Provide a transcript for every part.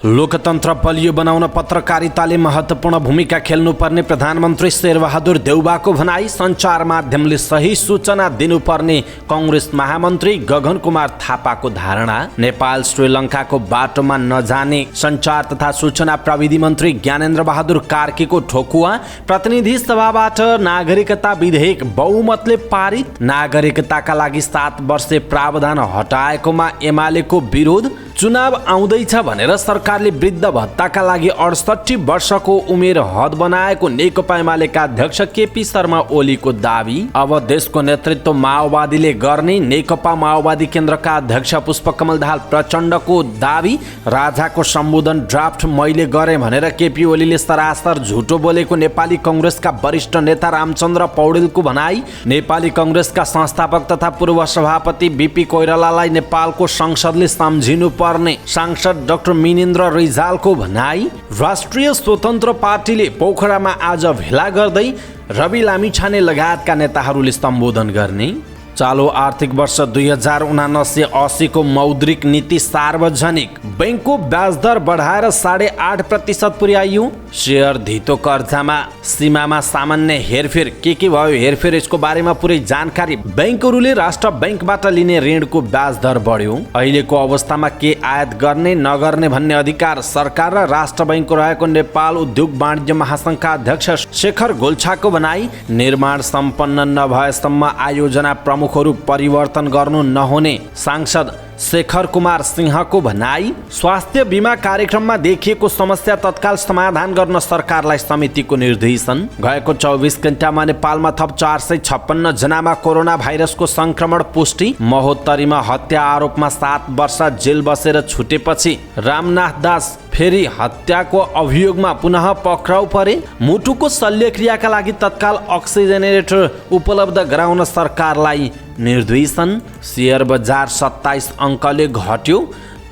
लोकतन्त्र बलियो बनाउन पत्रकारिताले महत्त्वपूर्ण भूमिका खेल्नुपर्ने प्रधानमन्त्री शेरबहादुर देउबाको भनाई। सञ्चार माध्यमले सही सूचना दिनुपर्ने कांग्रेस महामन्त्री गगन कुमार थापाको धारणा। नेपाल श्रीलङ्काको बाटोमा नजाने सञ्चार तथा सूचना प्रविधि मन्त्री ज्ञानेन्द्र बहादुर कार्कीको ठोकुवा। प्रतिनिधि सभाबाट नागरिकता विधेयक बहुमतले पारित। नागरिकताका लागि 7 वर्षे प्रावधान हटाएकोमा एमालेको विरोध। चुनाव आउँदैछ भनेर सरकारले वृद्ध भत्ताका लागि 68 वर्षको उमेर हद बनाएको नेकपा एमालेका अध्यक्ष केपी शर्मा ओलीको दावी। अब देशको नेतृत्व माओवादीले गर्ने नेकपा माओवादी केन्द्रका अध्यक्ष पुष्पकमल दाहाल प्रचण्डको दावी। राजाको सम्बोधन ड्राफ्ट मैले गरेँ भनेर केपी ओलीले सरासर झुटो बोलेको नेपाली कांग्रेसका वरिष्ठ नेता रामचन्द्र पौडेलको भनाई। नेपाली कांग्रेसका संस्थापक तथा पूर्व सभापति बीपी कोइरालालाई नेपालको संसदले सम्झिनु पर्ने सांसद डाक्टर मिनेन्द्र रिजालको भनाई। राष्ट्रिय स्वतन्त्र पार्टीले पोखरामा आज भेला गर्दै रवि लामिछाने लगायतका नेताहरूले सम्बोधन गर्ने। चालु आर्थिक वर्ष 2079-80 को मौद्रिक नीति सार्वजनिक। बैंकको ब्याज दर बढाएर 8.5% पुर्याइयो। शेयर धितो कर्जामा सीमामा सामान्य हेरफेर के भयो हेरफेर यसको बारेमा पुरै जानकारी। बैंकहरूले राष्ट्र बैंकबाट लिने ऋणको ब्याज दर बढ्यो। अहिलेको अवस्थामा के आयात गर्ने नगर्ने भन्ने अधिकार सरकार र राष्ट्र बैंकको रहेको नेपाल उद्योग वाणिज्य महासंघका अध्यक्ष शेखर गोल्छाको भनाई। निर्माण सम्पन्न नभएसम्म आयोजना प्रमुखहरू परिवर्तन गर्नु नहुने सांसद शेखर कुमार सिंहको भनाई। स्वास्थ्य बीमा कार्यक्रममा देखिएको समस्या तत्काल समाधान गर्न सरकारलाई समितिको निर्देशन। गएको 24 घण्टामा नेपालमा थप 456 जनामा कोरोना भाइरसको संक्रमण पुष्टि। महोत्तरीमा हत्या आरोपमा 7 वर्ष जेल बसेर छुटेपछि रामनाथ दास फेरि हत्याको अभियोगमा पुनः पक्राउ परे। मुटुको शल्यक्रियाका लागि तत्काल अक्सिजनेटर उपलब्ध गराउन सरकारलाई निर्देशन। शेयर बजार 27 अङ्कले घट्यो।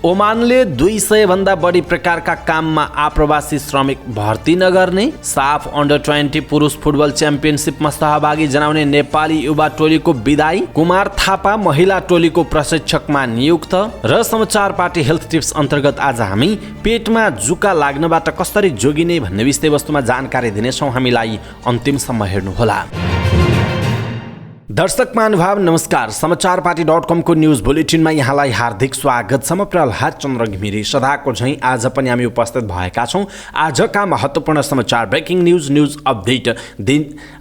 ओमानले 200 भन्दा बढी प्रकारका काममा आप्रवासी श्रमिक भर्ती नगर्ने। साफ अन्डर-20 पुरुष फुटबल च्याम्पियनसिपमा सहभागी जनाउने नेपाली युवा टोलीको विदाई। कुमार थापा महिला टोलीको प्रशिक्षकमा नियुक्त। र समाचार पार्टी हेल्थ टिप्स अन्तर्गत आज हामी पेटमा जुका लाग्नबाट कसरी जोगिने भन्ने विषयवस्तुमा जानकारी दिनेछौँ। हामीलाई अन्तिमसम्म हेर्नुहोला। दर्शक महानुभाव नमस्कार। समाचारपाटी.com को न्यूज बुलेटिनमा यहाँलाई हार्दिक स्वागत छ। म प्रहलाद चन्द्र घिमिरे सदाको झैं आज पनि हामी उपस्थित भएका छौं। आजका महत्त्वपूर्ण समाचार ब्रेकिङ न्यूज अपडेट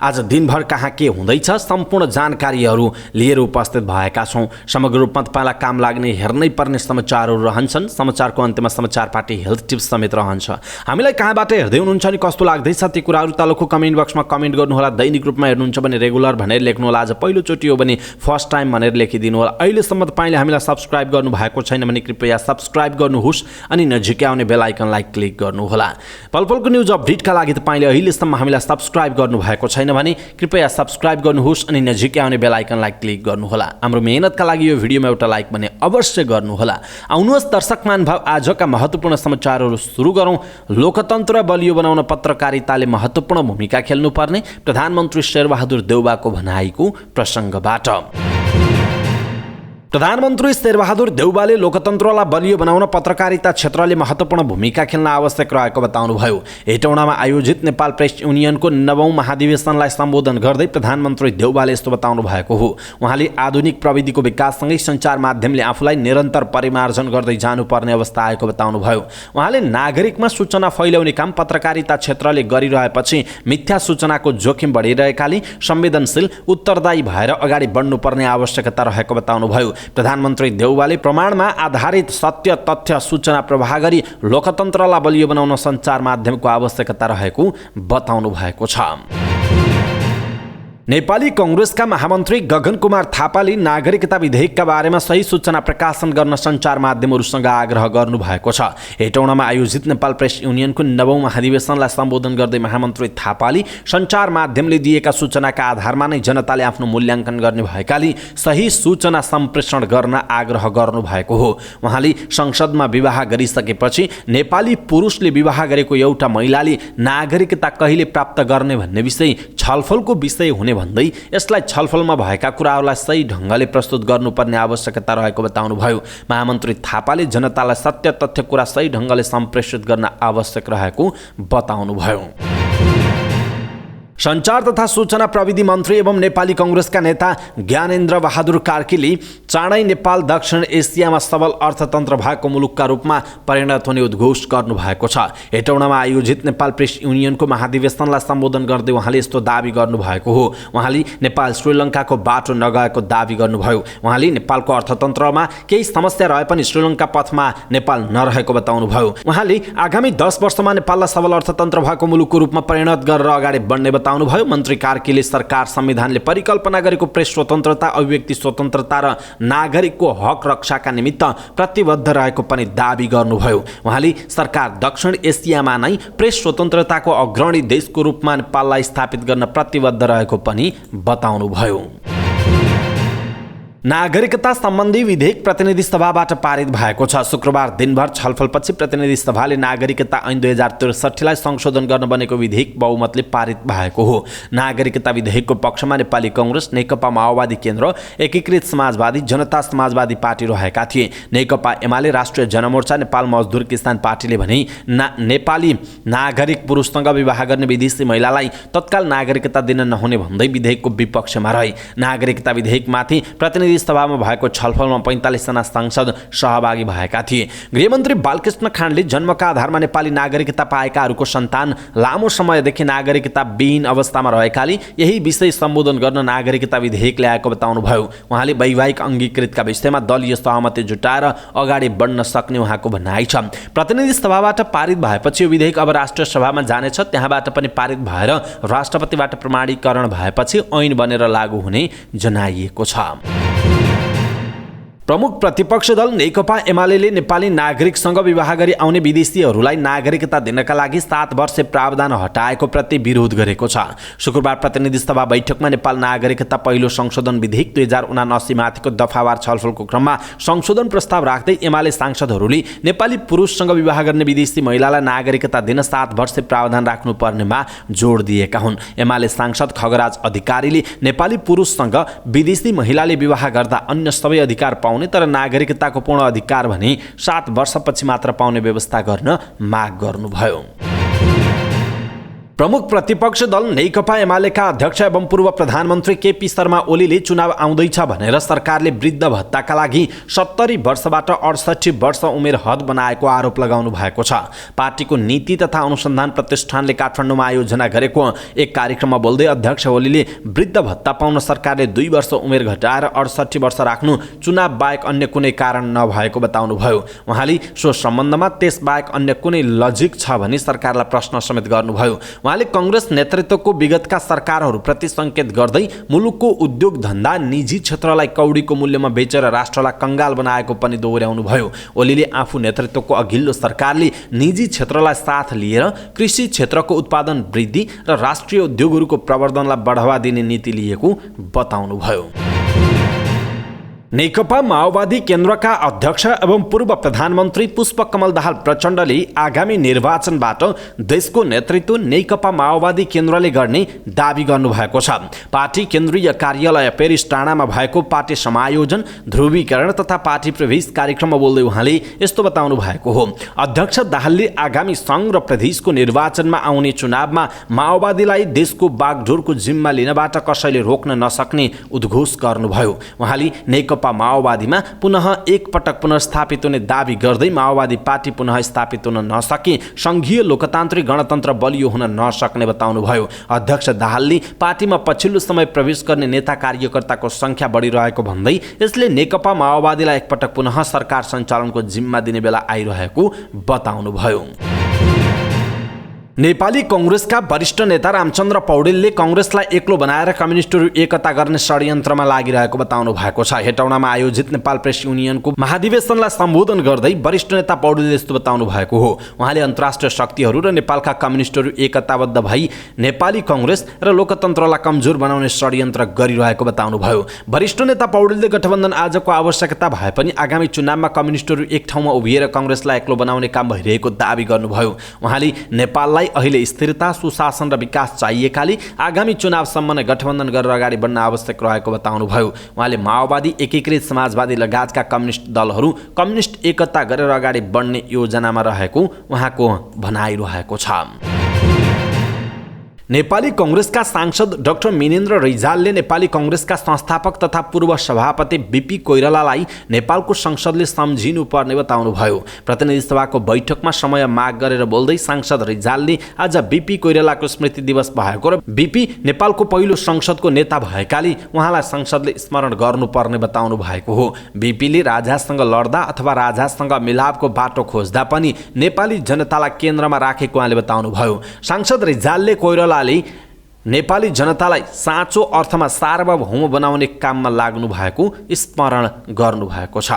आज दिनभर कहाँ के हुँदैछ सम्पूर्ण जानकारीहरू लिएर उपस्थित भएका छौं। समग्र रूपमा तपाईलाई काम लाग्ने हेर्नै पर्ने समाचारहरू रहन्छन्। समाचारको अन्त्यमा समाचार पार्टी हेल्थ टिप्स समेत रहन्छ। हामीलाई कहाँबाट हेर्दै हुनुहुन्छ अनि कस्तो लाग्दैछ ती कुराहरू तलको कमेन्ट बक्समा कमेन्ट गर्नुहोला। दैनिक रूपमा हेर्नुहुन्छ भने रेगुलर भनेर लेख्नुहोला। आज पहिलोचोटि हो भने फर्स्ट टाइम भनेर लेखिदिनु होला। अहिलेसम्म तपाईले हामीलाई सब्स्क्राइब गर्नु भएको छैन भने कृपया सब्स्क्राइब गर्नुहोस् अनि नजिकै आउने बेल आइकनलाई क्लिक गर्नुहोला। पलपलको न्यूज अपडेटका लागि तपाईले अहिलेसम्म हामीलाई सब्स्क्राइब गर्नु भएको छैन भने कृपया सब्स्क्राइब गर्नुहोस् अनि नजिकै आउने बेल आइकनलाई क्लिक गर्नुहोला। हाम्रो मेहनतका लागि यो भिडियोमा एउटा लाइक भने अवश्य गर्नुहोला। आउनुहोस् दर्शक महानुभाव आजका महत्त्वपूर्ण समाचारहरू सुरु गरौँ। लोकतन्त्र बलियो बनाउन पत्रकारिताले महत्त्वपूर्ण भूमिका खेल्नुपर्ने प्रधानमन्त्री शेरबहादुर देउबाको भनाइको प्रसङ्गबाट। प्रधानमन्त्री शेरबहादुर देउबाले लोकतन्त्रलाई बलियो बनाउन पत्रकारिता क्षेत्रले महत्त्वपूर्ण भूमिका खेल्न आवश्यक रहेको बताउनुभयो। हेटौडामा आयोजित नेपाल प्रेस युनियनको 9औं महाधिवेशनलाई सम्बोधन गर्दै प्रधानमन्त्री देउबाले यस्तो बताउनु भएको हो। उहाँले आधुनिक प्रविधिको विकाससँगै सञ्चार माध्यमले आफूलाई निरन्तर परिमार्जन गर्दै जानुपर्ने अवस्था आएको बताउनुभयो। उहाँले नागरिकमा सूचना फैल्याउने काम पत्रकारिता क्षेत्रले गरिरहेपछि मिथ्या सूचनाको जोखिम बढिरहेकाले संवेदनशील उत्तरदायी भएर अगाडि बढ्नुपर्ने आवश्यकता रहेको बताउनुभयो। प्रधानमन्त्री देउबाले प्रमाणमा आधारित सत्य तथ्य सूचना प्रवाह गरी लोकतन्त्रलाई बलियो बनाउन सञ्चार माध्यमको आवश्यकता रहेको बताउनु भएको छ। नेपाली कांग्रेसका महामन्त्री गगन कुमार थापाले नागरिकता विधेयकका बारेमा सही सूचना प्रकाशन गर्न सञ्चार माध्यमहरूसँग आग्रह गर्नुभएको छ। हेटौडामा आयोजित नेपाल प्रेस युनियनको 9औं महाधिवेशनलाई सम्बोधन गर्दै महामन्त्री थापाले सञ्चार माध्यमले दिएका सूचनाका आधारमा नै जनताले आफ्नो मूल्याङ्कन गर्ने भएकाले सही सूचना सम्प्रेषण गर्न आग्रह गर्नुभएको हो। उहाँले संसदमा विवाह गरिसकेपछि नेपाली पुरुषले विवाह गरेको एउटा महिलाले नागरिकता कहिले प्राप्त गर्ने भन्ने विषय छलफलको विषय हुने भन्दै यसलाई छलफलमा भएका कुराहरूलाई सही ढङ्गले प्रस्तुत गर्नुपर्ने आवश्यकता रहेको बताउनुभयो। महामन्त्री थापाले जनतालाई सत्य तथ्य कुरा सही ढङ्गले सम्प्रेषित गर्न आवश्यक रहेको बताउनुभयो। सञ्चार तथा सूचना प्रविधि मन्त्री एवं नेपाली कांग्रेसका नेता ज्ञानेन्द्र बहादुर कार्कीले चाँडै नेपाल दक्षिण एसियामा सबल अर्थतन्त्र भएको मुलुकका रूपमा परिणत हुने उद्घोष गर्नुभएको छ। हेटौडामा आयोजित नेपाल प्रेस युनियनको महाधिवेशनलाई सम्बोधन गर्दै उहाँले यस्तो दावी गर्नुभएको हो। उहाँले नेपाल श्रीलङ्काको बाटो नगएको दावी गर्नुभयो। उहाँले नेपालको अर्थतन्त्रमा केही समस्या रहे पनि श्रीलङ्का पथमा नेपाल नरहेको बताउनुभयो। उहाँले आगामी 10 वर्षमा नेपाललाई सबल अर्थतन्त्र भएको मुलुकको रूपमा परिणत गरेर अगाडि बढ्ने बताउनुभयो। मन्त्री कार्कीले सरकार संविधानले परिकल्पना गरेको प्रेस स्वतन्त्रता, अभिव्यक्ति स्वतन्त्रता र नागरिकको हक रक्षाका निमित्त प्रतिबद्ध रहेको पनि दावी गर्नुभयो। उहाँले सरकार दक्षिण एसियामा नै प्रेस स्वतन्त्रताको अग्रणी देशको रूपमा नेपाललाई स्थापित गर्न प्रतिबद्ध रहेको पनि बताउनुभयो। नागरिकता सम्बन्धी विधेयक प्रतिनिधि सभाबाट पारित भएको छ। शुक्रबार दिनभर छलफलपछि प्रतिनिधि सभाले नागरिकता ऐन 2063लाई संशोधन गर्न बनेको विधेयक बहुमतले पारित भएको हो। नागरिकता विधेयकको पक्षमा नेपाली कांग्रेस, नेकपा माओवादी केन्द्र, एकीकृत समाजवादी, जनता समाजवादी पार्टी रहेका थिए। नेकपा एमाले, राष्ट्रिय जनमोर्चा, नेपाल मजदुर किसान पार्टीले भने नेपाली नागरिक पुरुषसँग विवाह गर्ने विदेशी महिलालाई तत्काल नागरिकता दिन नहुने भन्दै विधेयकको विपक्षमा रहे। नागरिकता विधेयकमाथि प्रतिनिधि सभामा भएको छलफलमा 45 जना सांसद सहभागी भएका थिए। गृहमन्त्री बालकृष्ण खाँडले जन्मका आधारमा नेपाली नागरिकता पाएकाहरूको सन्तान लामो समयदेखि नागरिकता विहीन अवस्थामा रहेकाले यही विषय सम्बोधन गर्न नागरिकता विधेयक ल्याएको बताउनुभयो। उहाँले वैवाहिक अङ्गीकृतका विषयमा दलीय सहमति जुटाएर अगाडि बढ्न सक्ने उहाँको भनाइ छ। प्रतिनिधि सभाबाट पारित भएपछि यो विधेयक अब राष्ट्रिय सभामा जानेछ। त्यहाँबाट पनि पारित भएर राष्ट्रपतिबाट प्रमाणीकरण भएपछि ऐन बनेर लागू हुने जनाइएको छ। प्रमुख प्रतिपक्ष दल नेकपा एमाले नेपाली नागरिकसँग विवाह गरी आउने विदेशीहरूलाई नागरिकता दिनका लागि 7 वर्ष प्रावधान हटाएको प्रति विरोध गरेको छ। शुक्रबार प्रतिनिधि सभा बैठकमा नेपाल नागरिकता पहिलो संशोधन विधेयक 2079 माथिको दफावार छलफलको क्रममा संशोधन प्रस्ताव राख्दै एमाले सांसदहरूले नेपाली पुरुषसँग विवाह गर्ने विदेशी महिलालाई नागरिकता दिन 7 वर्ष प्रावधान राख्नुपर्नेमा जोड दिएका हुन्। एमाले सांसद खगराज अधिकारीले नेपाली पुरुषसँग विदेशी महिलाले विवाह गर्दा अन्य सबै अधिकार पाउने तर नागरिकताको पूर्ण अधिकार भने 7 वर्षपछि मात्र पाउने व्यवस्था गर्न माग गर्नुभयो। प्रमुख प्रतिपक्ष दल नेकपा एमालेका अध्यक्ष एवं पूर्व प्रधानमन्त्री केपी शर्मा ओलीले चुनाव आउँदैछ भनेर सरकारले वृद्ध भत्ताका लागि 70 वर्षबाट 68 वर्ष उमेर हद बनाएको आरोप लगाउनु भएको छ। पार्टीको नीति तथा अनुसन्धान प्रतिष्ठानले काठमाडौँमा आयोजना गरेको एक कार्यक्रममा बोल्दै अध्यक्ष ओलीले वृद्ध भत्ता पाउन सरकारले 2 वर्ष उमेर घटाएर 68 वर्ष राख्नु चुनाव बाहेक अन्य कुनै कारण नभएको बताउनुभयो। उहाँले सो सम्बन्धमा त्यसबाहेक अन्य कुनै लजिक छ भनी सरकारलाई प्रश्न समेत गर्नुभयो। उहाँले कांग्रेस नेतृत्वको विगतका सरकारहरूप्रति संकेत गर्दै मुलुकको उद्योग धन्दा निजी क्षेत्रलाई कौडीको मूल्यमा बेचेर राष्ट्रलाई कंगाल बनाएको पनि दोहोर्याउनुभयो। ओलीले आफू नेतृत्वको अघिल्लो सरकारले निजी क्षेत्रलाई साथ लिएर कृषि क्षेत्रको उत्पादन वृद्धि र राष्ट्रिय उद्योगहरूको प्रवर्धनलाई बढावा दिने नीति लिएको बताउनुभयो। नेकपा माओवादी केन्द्रका अध्यक्ष एवं पूर्व प्रधानमन्त्री पुष्पकमल दाहाल प्रचण्डले आगामी निर्वाचनबाट देशको नेतृत्व नेकपा माओवादी केन्द्रले गर्ने दावी गर्नुभएको छ। पार्टी केन्द्रीय कार्यालय पेरिस टाढामा भएको पार्टी समायोजन, ध्रुवीकरण तथा पार्टी प्रवेश कार्यक्रममा बोल्दै उहाँले यस्तो बताउनु भएको हो। अध्यक्ष दाहालले आगामी सङ्घ र प्रदेशको निर्वाचनमा आउने चुनावमा माओवादीलाई देशको बागडोरको जिम्मा लिनबाट कसैले रोक्न नसक्ने उद्घोष गर्नुभयो। उहाँले नेकपा माओवादीमा पुनः एकपटक पुनर्स्थापित हुने दावी गर्दै माओवादी पार्टी पुनः स्थापित हुन नसके संघीय लोकतान्त्रिक गणतन्त्र बलियो हुन नसक्ने बताउनुभयो। अध्यक्ष दाहालले पार्टीमा पछिल्लो समय प्रवेश गर्ने नेता कार्यकर्ताको संख्या बढिरहेको भन्दै यसले नेकपा माओवादीलाई एकपटक पुनः सरकार सञ्चालनको जिम्मा दिने बेला आइरहेको बताउनुभयो। नेपाली कांग्रेसका वरिष्ठ नेता रामचन्द्र पौडेलले कांग्रेसलाई एक्लो बनाएर कम्युनिस्टहरू एकता गर्ने षड्यन्त्रमा लागिरहेको बताउनु भएको छ। हेटौडामा आयोजित नेपाल प्रेस युनियनको महाधिवेशनलाई सम्बोधन गर्दै वरिष्ठ नेता पौडेलले यस्तो बताउनु भएको हो। उहाँले अन्तर्राष्ट्रिय शक्तिहरू र नेपालका कम्युनिस्टहरू एकताबद्ध भई नेपाली कांग्रेस र लोकतन्त्रलाई कमजोर बनाउने षड्यन्त्र गरिरहेको बताउनुभयो। वरिष्ठ नेता पौडेलले गठबन्धन आजको आवश्यकता भए पनि आगामी चुनावमा कम्युनिस्टहरू एक ठाउँमा उभिएर कांग्रेसलाई एक्लो बनाउने काम भइरहेको दावी गर्नुभयो। उहाँले नेपाललाई नेपाललाई अहिले स्थिरता, सुशासन र विकास चाहिएकाले आगामी चुनावसम्म नै गठबन्धन गरेर अगाडि बढ्न आवश्यक रहेको बताउनुभयो। उहाँले माओवादी, एकीकृत समाजवादी लगायतका कम्युनिस्ट दलहरू कम्युनिस्ट एकता गरेर अगाडि बढ्ने योजनामा रहेको उहाँको भनाइरहेको छ। नेपाली कांग्रेसका सांसद डाक्टर मिनेन्द्र रिजालले नेपाली कांग्रेसका संस्थापक तथा पूर्व सभापति बीपी कोइरालालाई नेपालको संसदले सम्झिनुपर्ने बताउनुभयो। प्रतिनिधि सभाको बैठकमा समय माग गरेर बोल्दै सांसद रिजालले आज बीपी कोइरालाको स्मृति दिवस भएको र बीपी नेपालको पहिलो संसदको नेता भएकाले उहाँलाई संसदले स्मरण गर्नुपर्ने बताउनु भएको हो। बीपीले राजासँग लड्दा अथवा राजासँग मिलापको बाटो खोज्दा पनि नेपाली जनतालाई केन्द्रमा राखेको उहाँले बताउनुभयो। सांसद रिजालले कोइराला नेपाली जनतालाई साँचो अर्थमा सार्वभौम बनाउने काममा लाग्नु भएको स्मरण गर्नु भएको छ।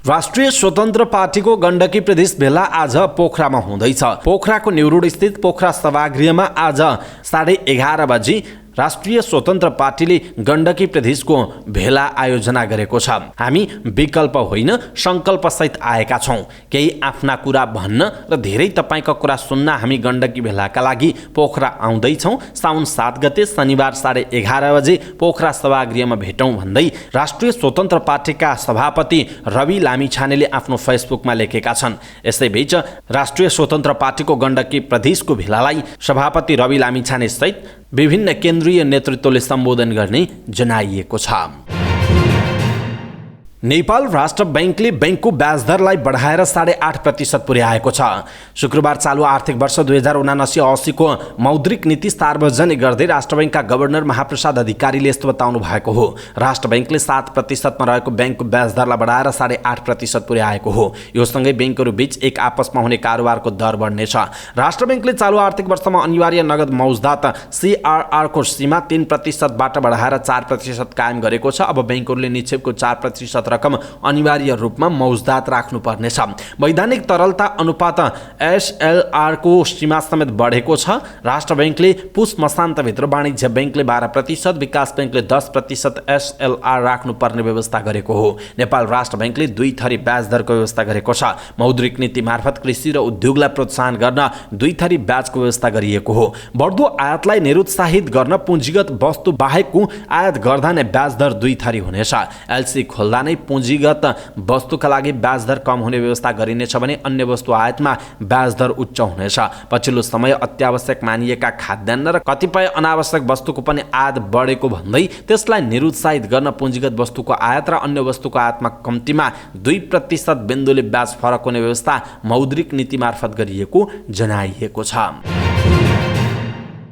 राष्ट्रिय स्वतन्त्र पार्टीको गण्डकी प्रदेश भेला आज पोखरामा हुँदैछ। पोखराको न्युरोड स्थित पोखरा सभागृहमा आज 11:30 बजी राष्ट्रिय स्वतन्त्र पार्टीले गण्डकी प्रदेशको भेला आयोजना गरेको छ। हामी विकल्प होइन संकल्पसहित आएका छौँ। केही आफ्ना कुरा भन्न र धेरै तपाईँका कुरा सुन्न हामी गण्डकी भेलाका लागि पोखरा आउँदैछौँ। साउन 7 गते शनिबार 11:30 बजे पोखरा सभागृहमा भेटौँ भन्दै राष्ट्रिय स्वतन्त्र पार्टीका सभापति रवि लामिछानेले आफ्नो फेसबुकमा लेखेका छन्। यसैबीच राष्ट्रिय स्वतन्त्र पार्टीको गण्डकी प्रदेशको भेलालाई सभापति रवि लामिछाने सहित विभिन्न केन्द्रीय नेतृत्वले सम्बोधन गर्ने जनाइएको छ। नेपाल राष्ट्र बैंकले बैंकको ब्याज दरलाई बढाएर 8.5% पुर्याएको छ। शुक्रबार चालु आर्थिक वर्ष 2079-80 को मौद्रिक नीति सार्वजनिक गर्दै राष्ट्र बैंकका गभर्नर महाप्रसाद अधिकारीले यस्तो बताउनु भएको हो। राष्ट्र बैंकले 7% मा रहेको बैंकको ब्याज दरलाई बढाएर 8.5% पुर्याएको हो। यो सँगै बैंकहरू बीच एक आपसमा हुने कारोबारको दर बढ्नेछ। राष्ट्र बैंकले चालु आर्थिक वर्षमा अनिवार्य नगद मौजदात CRR को सीमा 3% बाट बढाएर 4% कायम गरेको छ। अब बैंकहरूले निक्षेपको 4% रकम अनिवार्य रूपमा मौजदात राख्नुपर्नेछ। वैधानिक तरलता अनुपात SLR को सीमा समेत बढेको छ। राष्ट्र बैंकले पुस मसान्तभित्र वाणिज्य बैंकले 12%, विकास बैंकले 10% SLR राख्नुपर्ने व्यवस्था गरेको हो। नेपाल राष्ट्र बैंकले 2 थरी ब्याज दरको व्यवस्था गरेको छ। मौद्रिक नीति मार्फत कृषि र उद्योगलाई प्रोत्साहन गर्न 2 थरी ब्याजको व्यवस्था गरिएको हो। बढ्दो आयातलाई निरुत्साहित गर्न पुँजीगत वस्तु बाहेकको आयात गर्दा नै ब्याज दर 2 थरी हुनेछ। LC खोल्दा नै पुँजीगत वस्तुका लागि ब्याज दर कम हुने व्यवस्था गरिनेछ भने अन्य वस्तु आयातमा ब्याज दर उच्च हुनेछ। पछिल्लो समय अत्यावश्यक मानिएका खाद्यान्न र कतिपय अनावश्यक वस्तुको पनि आयात बढेको भन्दै त्यसलाई निरुत्साहित गर्न पुँजीगत वस्तुको आयात र अन्य वस्तुको आयातमा कम्तीमा 2% बिन्दुले ब्याज फरक हुने व्यवस्था मौद्रिक नीति मार्फत गरिएको जनाइएको छ।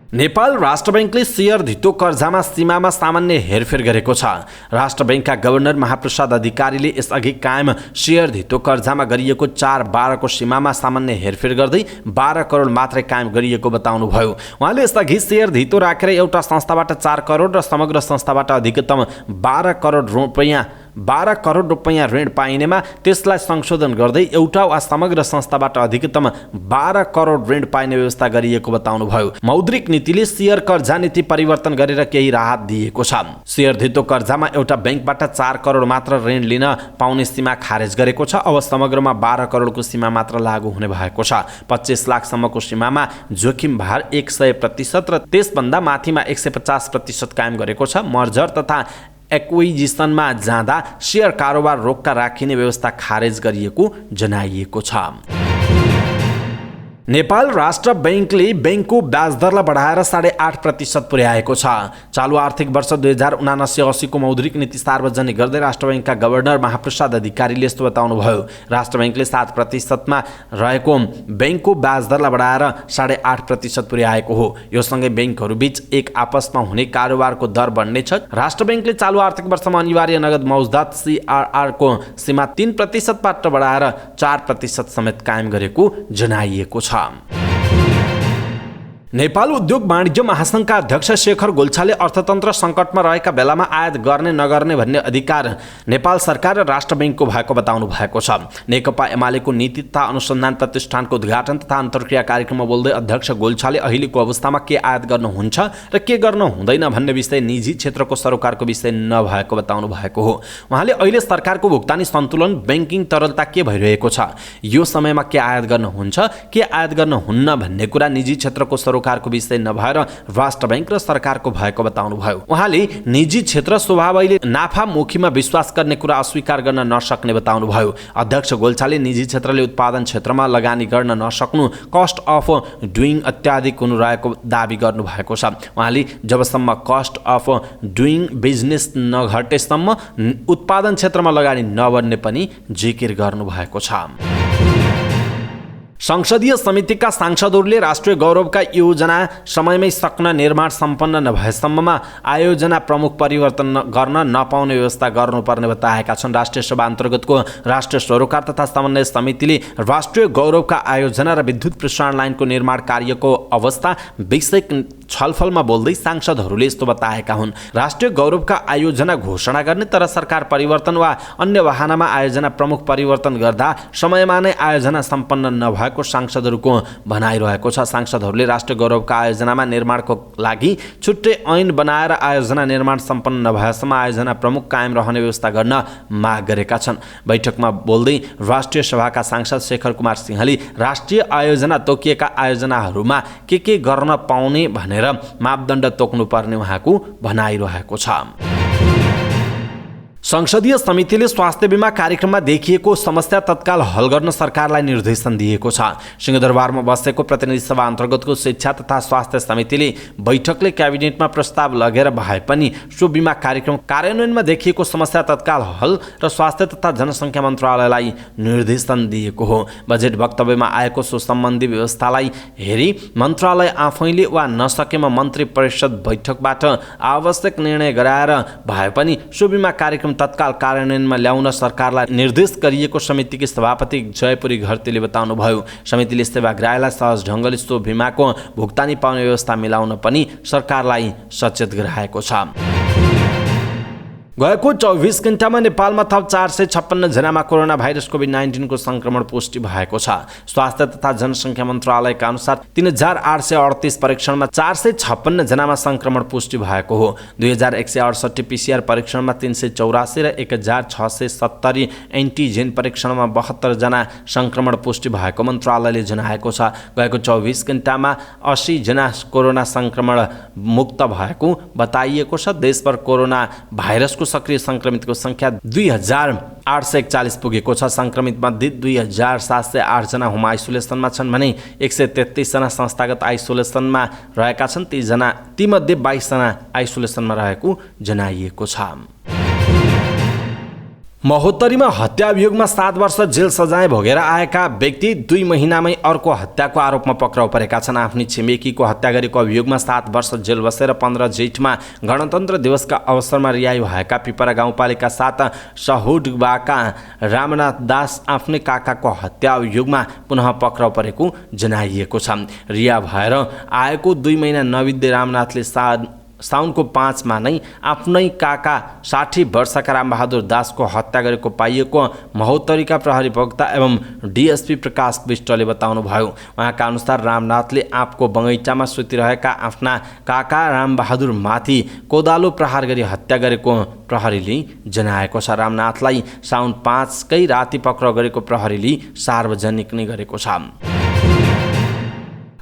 नेपाल राष्ट्र बैंकले शेयर धितो कर्जामा सीमामा सामान्य हेरफेर गरेको छ। राष्ट्र बैंकका गभर्नर महाप्रसाद अधिकारीले यसअघि कायम शेयर धितो कर्जामा गरिएको 4/12 को सीमामा सामान्य हेरफेर गर्दै 12 करोड मात्रै कायम गरिएको बताउनुभयो। उहाँले यसअघि शेयर धितो राखेर एउटा संस्थाबाट 4 करोड र समग्र संस्थाबाट अधिकतम 12 करोड रुपैयाँ ऋण पाइनेमा त्यसलाई संशोधन गर्दै एउटा वा समग्र संस्थाबाट अधिकतम 12 करोड ऋण पाइने व्यवस्था गरिएको बताउनुभयो। मौद्रिक नीतिले शेयर कर्जा नीति परिवर्तन गरेर केही राहत दिएको छ। शेयर धितो कर्जामा एउटा बैंकबाट 4 करोड मात्र ऋण लिन पाउने सीमा खारेज गरेको छ। अब समग्रमा 12 करोडको सीमा मात्र लागू हुने भएको छ। 25 लाखसम्मको सीमामा जोखिम भार 100% र त्यसभन्दा माथिमा 150% कायम गरेको छ। मर्जर तथा एक्विजिसनमा जाँदा शेयर कारोबार रोक्का राखिने व्यवस्था खारेज गरिएको जनाइएको छ। नेपाल राष्ट्र बैंकले बैंकको ब्याज दरलाई बढाएर 8.5% पुर्याएको छ। चालु आर्थिक वर्ष 2079-80 को मौद्रिक नीति सार्वजनिक गर्दै राष्ट्र बैंकका गभर्नर महाप्रसाद अधिकारीले यस्तो बताउनुभयो। राष्ट्र बैंकले 7% मा रहेको बैंकको ब्याज दरलाई बढाएर 8.5% पुर्याएको हो। यो सँगै बैंकहरू बीच एक आपसमा हुने कारोबारको दर बढ्नेछ। राष्ट्र बैंकले चालु आर्थिक वर्षमा अनिवार्य नगद मौजदात CRR को सीमा 3% बाट बढाएर 4% समेत कायम गरेको जनाइएको छ। नेपाल उद्योग वाणिज्य महासङ्घका अध्यक्ष शेखर गोल्छाले अर्थतन्त्र सङ्कटमा रहेका बेलामा आयात गर्ने नगर्ने भन्ने अधिकार नेपाल सरकार र राष्ट्र बैङ्कको भएको बताउनु भएको छ। नेकपा एमालेको नीति तथा अनुसन्धान प्रतिष्ठानको उद्घाटन तथा अन्तर्क्रिया कार्यक्रममा बोल्दै अध्यक्ष गोल्छाले अहिलेको अवस्थामा के आयात गर्न हुन्छ र के गर्न हुँदैन भन्ने विषय निजी क्षेत्रको सरोकारको विषय नभएको बताउनु भएको हो। उहाँले अहिले सरकारको भुक्तानी सन्तुलन बैंकिङ तरलता के भइरहेको छ, यो समयमा के आयात गर्न हुन्छ के आयात गर्न हुन्न भन्ने कुरा निजी क्षेत्रको सरोकारको विषय नभएर राष्ट्र बैंक र सरकारको भएको बताउनुभयो। उहाँले निजी क्षेत्र स्वभावैले नाफामुखीमा विश्वास गर्ने कुरा अस्वीकार गर्न नसक्ने बताउनुभयो। अध्यक्ष गोल्छाले निजी क्षेत्रले उत्पादन क्षेत्रमा लगानी गर्न नसक्नु कस्ट अफ डुइङ अत्याधिक हुनु रहेको दाबी गर्नुभएको छ। उहाँले जबसम्म कस्ट अफ डुइङ बिजनेस नघटेसम्म उत्पादन क्षेत्रमा लगानी नबढ्ने पनि जिकिर गर्नुभएको छ। संसदीय समितिका सांसदहरूले राष्ट्रिय गौरवका योजना समयमै सक्न निर्माण सम्पन्न नभएसम्ममा आयोजना प्रमुख परिवर्तन गर्न नपाउने व्यवस्था गर्नुपर्ने बताएका छन्। राष्ट्रिय सभा अन्तर्गतको राष्ट्रिय सरोकार तथा समन्वय समितिले राष्ट्रिय गौरवका आयोजना र विद्युत प्रसारण लाइनको निर्माण कार्यको अवस्था विषय छलफलमा बोल्दै सांसदहरूले यस्तो बताएका हुन्। राष्ट्रिय गौरवका आयोजना घोषणा गर्ने तर सरकार परिवर्तन वा अन्य बहानामा आयोजना प्रमुख परिवर्तन गर्दा समयमा नै आयोजना सम्पन्न नभएको सांसदहरूको भनाइरहेको छ। सांसदहरूले राष्ट्रिय गौरवका आयोजनामा निर्माणको लागि छुट्टै ऐन बनाएर आयोजना निर्माण सम्पन्न नभएसम्म आयोजना प्रमुख कायम रहने व्यवस्था गर्न माग गरेका छन्। बैठकमा बोल्दै राष्ट्रिय सभाका सांसद शेखर कुमार सिंहले राष्ट्रिय आयोजना तोकिएका आयोजनाहरूमा के गर्न पाउने भनेर मापदण्ड तोक्नुपर्ने उहाँको भनाइरहेको छ। संसदीय समितिले स्वास्थ्य बीमा कार्यक्रममा देखिएको समस्या तत्काल हल गर्न सरकारलाई निर्देशन दिएको छ। सिंहदरबारमा बसेको प्रतिनिधि सभा अन्तर्गतको शिक्षा तथा स्वास्थ्य समितिले बैठकले क्याबिनेटमा प्रस्ताव लगेर भए पनि सो बीमा कार्यक्रम कार्यान्वयनमा देखिएको समस्या तत्काल हल र स्वास्थ्य तथा जनसङ्ख्या मन्त्रालयलाई निर्देशन दिएको हो। बजेट वक्तव्यमा आएको सो सम्बन्धी व्यवस्थालाई हेरी मन्त्रालय आफैले वा नसकेमा मन्त्री परिषद बैठकबाट आवश्यक निर्णय गराएर भए पनि सो बीमा कार्यक्रम तत्काल कार्यान्वयनमा ल्याउन सरकारलाई निर्देश गरिएको समितिकी सभापति जयपुरी घरतीले बताउनुभयो। समितिले सेवाग्राहीलाई सहज ढङ्गले सो बीमाको भुक्तानी पाउने व्यवस्था मिलाउन पनि सरकारलाई सचेत गराएको छ। गएको 24 घण्टामा नेपालमा थप 456 जनामा कोरोना भाइरस कोभिड-19 को संक्रमण पुष्टि भएको छ। स्वास्थ्य तथा जनसङ्ख्या मन्त्रालयका अनुसार 3838 परीक्षणमा 456 जनामा संक्रमण पुष्टि भएको हो। 2168 पीसीआर परीक्षणमा 384 र 1670 एन्टिजेन परीक्षणमा 72 जना संक्रमण पुष्टि भएको मन्त्रालयले जनाएको छ। गएको 24 घण्टामा 80 जना कोरोना संक्रमण मुक्त भएको बताइएको छ। देशभर कोरोना भाइरसको सक्रिय संक्रमितको संख्या 2841 पुगेको छ। संक्रमित मध्ये 2708 जना होम आइसोलेसनमा छन् भने 133 जना संस्थागत आइसोलेसनमा रहेका छन्। ती मध्ये 22 जना आइसोलेसनमा रहेको जनाइएको छ। महोत्तरीमा हत्या अभियोगमा 7 वर्ष जेल सजाय भोगेर आएका व्यक्ति 2 महिनामै अर्को हत्याको आरोपमा पक्राउ परेका छन्। आफ्नी छिमेकीको हत्या गरेको अभियोगमा 7 वर्ष जेल बसेर 15 जेठमा गणतन्त्र दिवसका अवसरमा रिहाई भएका पिपरा गाउँपालिका 7 सहुडबाका रामनाथ दास आफ्नै काकाको हत्या अभियोगमा पुनः पक्राउ परेको जनाइएको छ। रिहा भएर आएको 2 महिना नबित्दै रामनाथले साउनको 5 मा नै आफ्नै काका 60 वर्षका रामबहादुर दासको हत्या गरेको पाइएको महोत्तरीका प्रहरी प्रवक्ता एवं डीएसपी प्रकाश विष्टले बताउनुभयो। उहाँका अनुसार रामनाथले आँपको बगैँचामा सुतिरहेका आफ्ना काका रामबहादुर माथि कोदालो प्रहार गरी हत्या गरेको प्रहरीले जनाएको छ। रामनाथलाई साउन 5 कै राति पक्राउ गरेको प्रहरीले सार्वजनिक नै गरेको छ।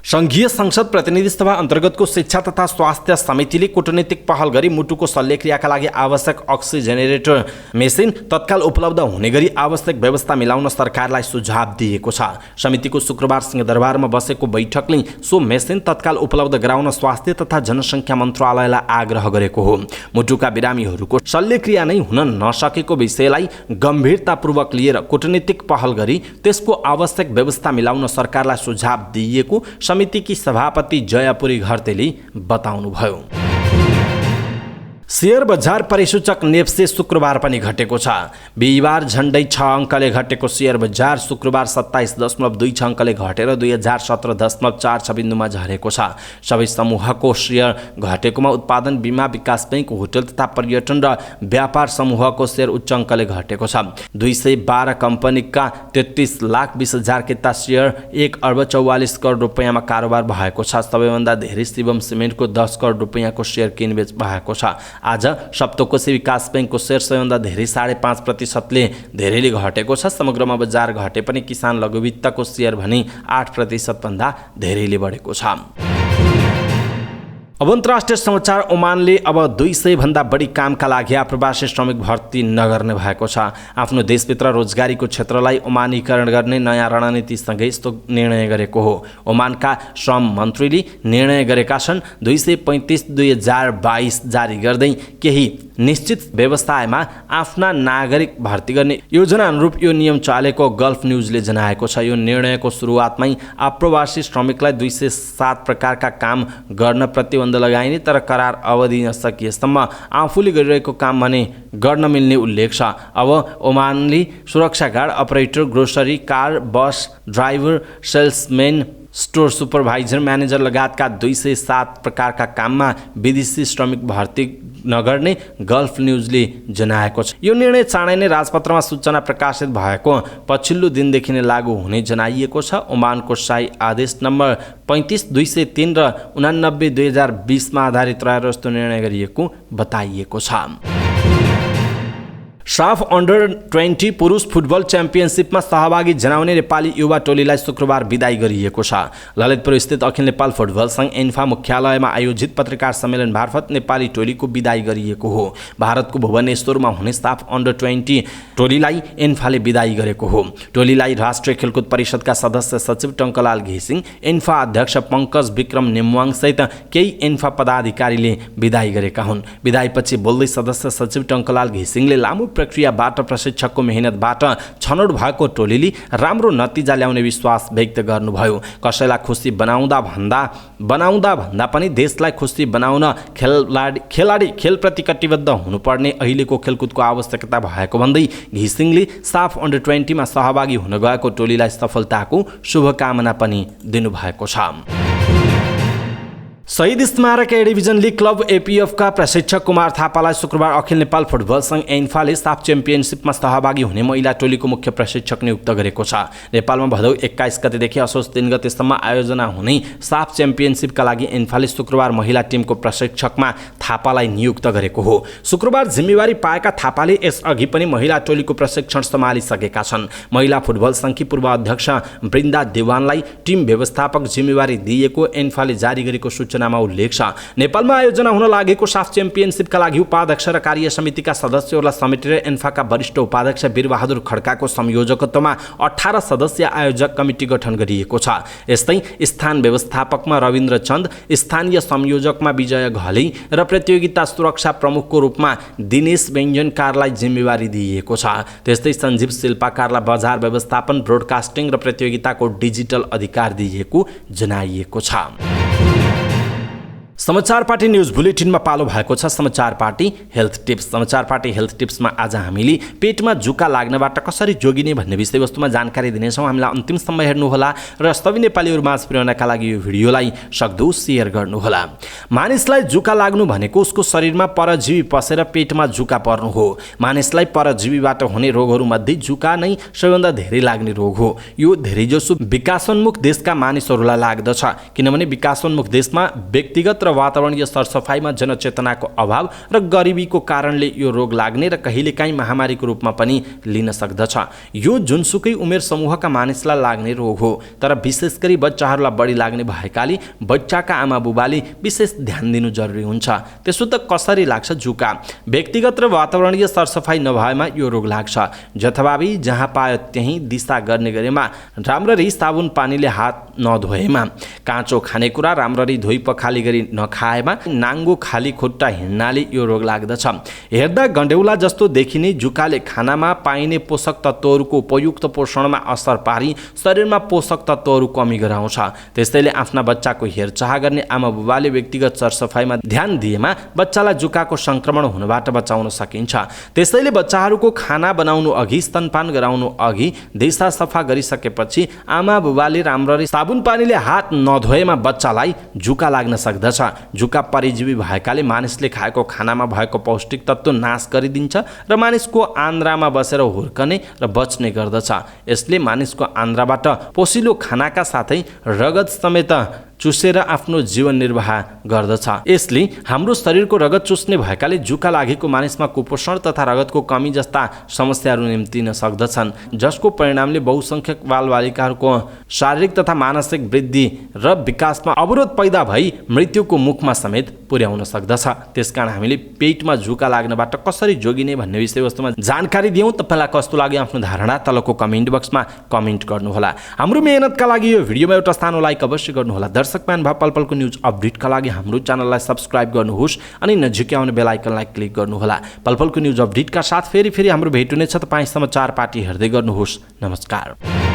संघीय संसद प्रतिनिधि सभा अन्तर्गतको शिक्षा तथा स्वास्थ्य समितिले कूटनीतिक पहल गरी मुटुको शल्यक्रियाका लागि आवश्यक अक्सिजनेरेटर मेसिन तत्काल उपलब्ध हुने गरी आवश्यक व्यवस्था मिलाउन सरकारलाई सुझाव दिएको छ। समितिको शुक्रबार सिंहदरबारमा बसेको बैठकले सो मेसिन तत्काल उपलब्ध गराउन स्वास्थ्य तथा जनसङ्ख्या मन्त्रालयलाई आग्रह गरेको हो। मुटुका बिरामीहरूको शल्यक्रिया नै हुन नसकेको विषयलाई गम्भीरतापूर्वक लिएर कूटनीतिक पहल गरी त्यसको आवश्यक व्यवस्था मिलाउन सरकारलाई सुझाव दिएको समितिकी सभापति जयपुरी घरतीले बताउनुभयो। शेयर बजार परिसूचक नेप्से शुक्रबार पनि घटेको छ। बिहिबार झन्डै 6 अङ्कले घटेको शेयर बजार शुक्रबार 27.26 अङ्कले घटेर 2017.46 बिन्दुमा झरेको छ। सबै समूहको शेयर घटेकोमा उत्पादन, बीमा, विकास बैंक, होटल तथा पर्यटन र व्यापार समूहको शेयर उच्च अङ्कले घटेको छ। 212 कम्पनीका 33,20,000 किता शेयर 1 अर्ब 44 करोड रुपैयाँमा कारोबार भएको छ। सबैभन्दा धेरै शिवम सिमेन्टको 10 करोड रुपैयाँको शेयर किनबेच भएको छ। आज सप्तकोशी विकास बैंकको शेयर सबैभन्दा धेरै 5.5%ले धेरैले घटेको छ। समग्रमा बजार घटे पनि किसान लघुवित्तको शेयर भने 8% भन्दा धेरैले बढेको छ। अब अन्तर्राष्ट्रिय समाचार। ओमानले अब 200 भन्दा बढी कामका लागि आप्रवासी श्रमिक भर्ती नगर्ने भएको छ। आफ्नो देशभित्र रोजगारीको क्षेत्रलाई ओमानीकरण गर्ने नयाँ रणनीतिसँगै यस्तो निर्णय गरेको हो। ओमानका श्रम मन्त्रीले निर्णय गरेका छन्। 235/2022 जारी गर्दै केही निश्चित व्यवसायमा आफ्ना नागरिक भर्ती गर्ने योजना अनुरूप यो नियम चालेको गल्फ न्युजले जनाएको छ। यो निर्णयको सुरुवातमै आप्रवासी श्रमिकलाई 207 प्रकारका काम गर्न प्रतिबन्ध लगाइने, तर करार अवधि नसकिएसम्म आफूले गरिरहेको काम भने गर्न मिल्ने उल्लेख छ। अब ओमानले सुरक्षा guard, operator, grocery, car, bus driver, salesman, store supervisor, manager लगायतका 207 प्रकारका काममा विदेशी श्रमिक भर्ती नगर्ने गल्फ न्युजले जनाएको छ। यो निर्णय चाँडै नै राजपत्रमा सूचना प्रकाशित भएको पछिल्लो दिनदेखि नै लागू हुने जनाइएको छ। ओमानको शाही आदेश नम्बर 35/203 र 89/2020 मा आधारित रहेर यस्तो निर्णय गरिएको बताइएको छ। साफ अन्डर 20 पुरुष फुटबल च्याम्पियनसिपमा सहभागी जनाउने नेपाली युवा टोलीलाई शुक्रबार बिदाई गरिएको छ। ललितपुर स्थित अखिल नेपाल फुटबल सङ्घ एन्फा मुख्यालयमा आयोजित पत्रकार सम्मेलन मार्फत नेपाली टोलीको बिदाई गरिएको हो। भारतको भुवनेश्वरमा हुने साफ अन्डर 20 टोलीलाई एन्फाले बिदाई गरेको हो। टोलीलाई राष्ट्रिय खेलकुद परिषदका सदस्य सचिव टङ्कलाल घिसिङ, एन्फा अध्यक्ष पङ्कज विक्रम नेमुवाङ सहित केही एन्फा पदाधिकारीले बिदाई गरेका हुन्। बिदाईपछि बोल्दै सदस्य सचिव टङ्कलाल घिसिङले लामो प्रक्रियाबाट प्रशिक्षकको मेहनतबाट छनौट भएको टोलीले राम्रो नतिजा ल्याउने विश्वास व्यक्त गर्नुभयो। कसैलाई खुसी बनाउँदा भन्दा पनि देशलाई खुसी बनाउन खेलाडी खेलप्रति कटिबद्ध हुनुपर्ने अहिलेको खेलकुदको आवश्यकता भएको भन्दै घिसिङले साफ अन्डर 20 मा सहभागी हुन गएको टोलीलाई सफलताको शुभकामना पनि दिनुभएको छ। शहीद स्मारक ए डिभिजन लिग क्लब एपीएफका प्रशिक्षक कुमार थापालाई शुक्रबार अखिल नेपाल फुटबल सङ्घ एन्फाले साफ च्याम्पियनसिपमा सहभागी हुने महिला टोलीको मुख्य प्रशिक्षक नियुक्त गरेको छ। नेपालमा भदौ 21 गतेदेखि असोज 3 गतेसम्म आयोजना हुने साफ च्याम्पियनसिपका लागि एन्फाले शुक्रबार महिला टिमको प्रशिक्षकमा थापालाई नियुक्त गरेको हो। शुक्रबार जिम्मेवारी पाएका थापाले यसअघि पनि महिला टोलीको प्रशिक्षण सम्हालिसकेका छन्। महिला फुटबल सङ्घकी पूर्व अध्यक्ष वृन्दा देवानलाई टिम व्यवस्थापक जिम्मेवारी दिएको एन्फाले जारी गरेको सूचनामा उल्लेख छ। नेपालमा आयोजना हुन लागेको साफ च्याम्पियनसिपका लागि उपाध्यक्ष र कार्य समितिका सदस्यहरूलाई समेटेर एन्फाका वरिष्ठ उपाध्यक्ष वीरबहादुर खड्काको संयोजकत्वमा 18 सदस्यीय आयोजक कमिटी गठन गरिएको छ। यस्तै स्थान व्यवस्थापकमा रविन्द्र चन्द, स्थानीय संयोजकमा विजय घले र प्रतियोगिता सुरक्षा प्रमुखको रूपमा दिनेश व्यञ्जनकारलाई जिम्मेवारी दिइएको छ। त्यस्तै सञ्जीव शिल्पाकारलाई बजार व्यवस्थापन, ब्रोडकास्टिङ र प्रतियोगिताको डिजिटल अधिकार दिइएको जनाइएको छ। समाचार पार्टी न्युज बुलेटिनमा पालो भएको छ समाचार पार्टी हेल्थ टिप्स। समाचार पार्टी हेल्थ टिप्समा आज हामीले पेटमा जुका लाग्नबाट कसरी जोगिने भन्ने विषयवस्तुमा जानकारी दिनेछौँ। हामीलाई अन्तिमसम्म हेर्नुहोला र सबै नेपालीहरू माझ पुर्याउनका लागि यो भिडियोलाई सक्दो सेयर गर्नुहोला। मानिसलाई जुका लाग्नु भनेको उसको शरीरमा परजीवी पसेर पेटमा जुका पर्नु हो। मानिसलाई परजीवीबाट हुने रोगहरूमध्ये जुका नै सबैभन्दा धेरै लाग्ने रोग हो। यो धेरैजसो विकासोन्मुख देशका मानिसहरूलाई लाग्दछ, किनभने विकासोन्मुख देशमा व्यक्तिगत र वातावरणीय सरसफाइमा जनचेतनाको अभाव र गरिबीको कारणले यो रोग लाग्ने र कहिलेकाहीँ महामारीको रूपमा पनि लिन सक्दछ। यो जुनसुकै उमेर समूहका मानिसलाई लाग्ने रोग हो, तर विशेष गरी बच्चाहरूलाई बढी लाग्ने भएकाले बच्चाका आमा बुबाले विशेष ध्यान दिनु जरुरी हुन्छ। त्यसो त कसरी लाग्छ जुका? व्यक्तिगत र वातावरणीय सरसफाइ नभएमा यो रोग लाग्छ। जथाभावी जहाँ पायो त्यहीँ दिशा गर्ने गरेमा, राम्ररी साबुन पानीले हात नधोएमा, काँचो खानेकुरा राम्ररी धोइ पखाली गरी नखाएमा नाङ्गो खाली खुट्टा हिँड्नाले यो रोग लाग्दछ। हेर्दा गण्डेउला जस्तो देखिने जुकाले खानामा पाइने पोषक तत्त्वहरूको उपयुक्त पोषणमा असर पारी शरीरमा पोषक तत्त्वहरू कमी गराउँछ। त्यसैले आफ्ना बच्चाको हेरचाह गर्ने आमा बुबाले व्यक्तिगत सरसफाइमा ध्यान दिएमा बच्चालाई जुकाको संक्रमण हुनबाट बचाउन सकिन्छ। त्यसैले बच्चाहरूको खाना बनाउनु अघि, स्तनपान गराउनु अघि दिशा सफा गरिसकेपछि आमा बुबाले राम्ररी साबुन पानीले हात नधोएमा बच्चालाई जुका लाग्न सक्दछ। जुका परिजीवी भएकाले मानिसले खाएको खानामा भएको पौष्टिक तत्त्व नाश गरिदिन्छ र मानिसको आन्द्रामा बसेर हुर्कने र बच्ने गर्दछ। यसले मानिसको आन्द्राबाट पोसिलो खानाका साथै रगत समेत चुसेर आफ्नो जीवन निर्वाह गर्दछ। यसले हाम्रो शरीरको रगत चुस्ने भएकाले जुका लागेको मानिसमा कुपोषण तथा रगतको कमी जस्ता समस्याहरू निम्तिन सक्दछन्, जसको परिणामले बहुसंख्यक बालबालिकाहरूको शारीरिक तथा मानसिक वृद्धि र विकासमा अवरोध पैदा भई मृत्युको मुखमा समेत पुर्याउन सक्दछ। त्यसकारण हामीले पेटमा जुका लाग्नबाट कसरी जोगिने भन्ने विषयवस्तुमा जानकारी दियौँ। तपाईँलाई कस्तो लाग्यो आफ्नो धारणा तलको कमेन्ट बक्समा कमेन्ट गर्नुहोला। हाम्रो मेहनतका लागि यो भिडियोमा एउटा सानो लाइक अवश्य गर्नुहोला। दर्शकमान भए पलपलको न्युज अपडेटका लागि हाम्रो च्यानललाई सब्स्क्राइब गर्नुहोस् अनि नजिकै आउने बेल आइकनलाई क्लिक गर्नुहोला। पलपलको न्युज अपडेटका साथ फेरि हाम्रो भेट हुनेछ। तपाईँ समाचार पार्टी हेर्दै गर्नुहोस्। नमस्कार।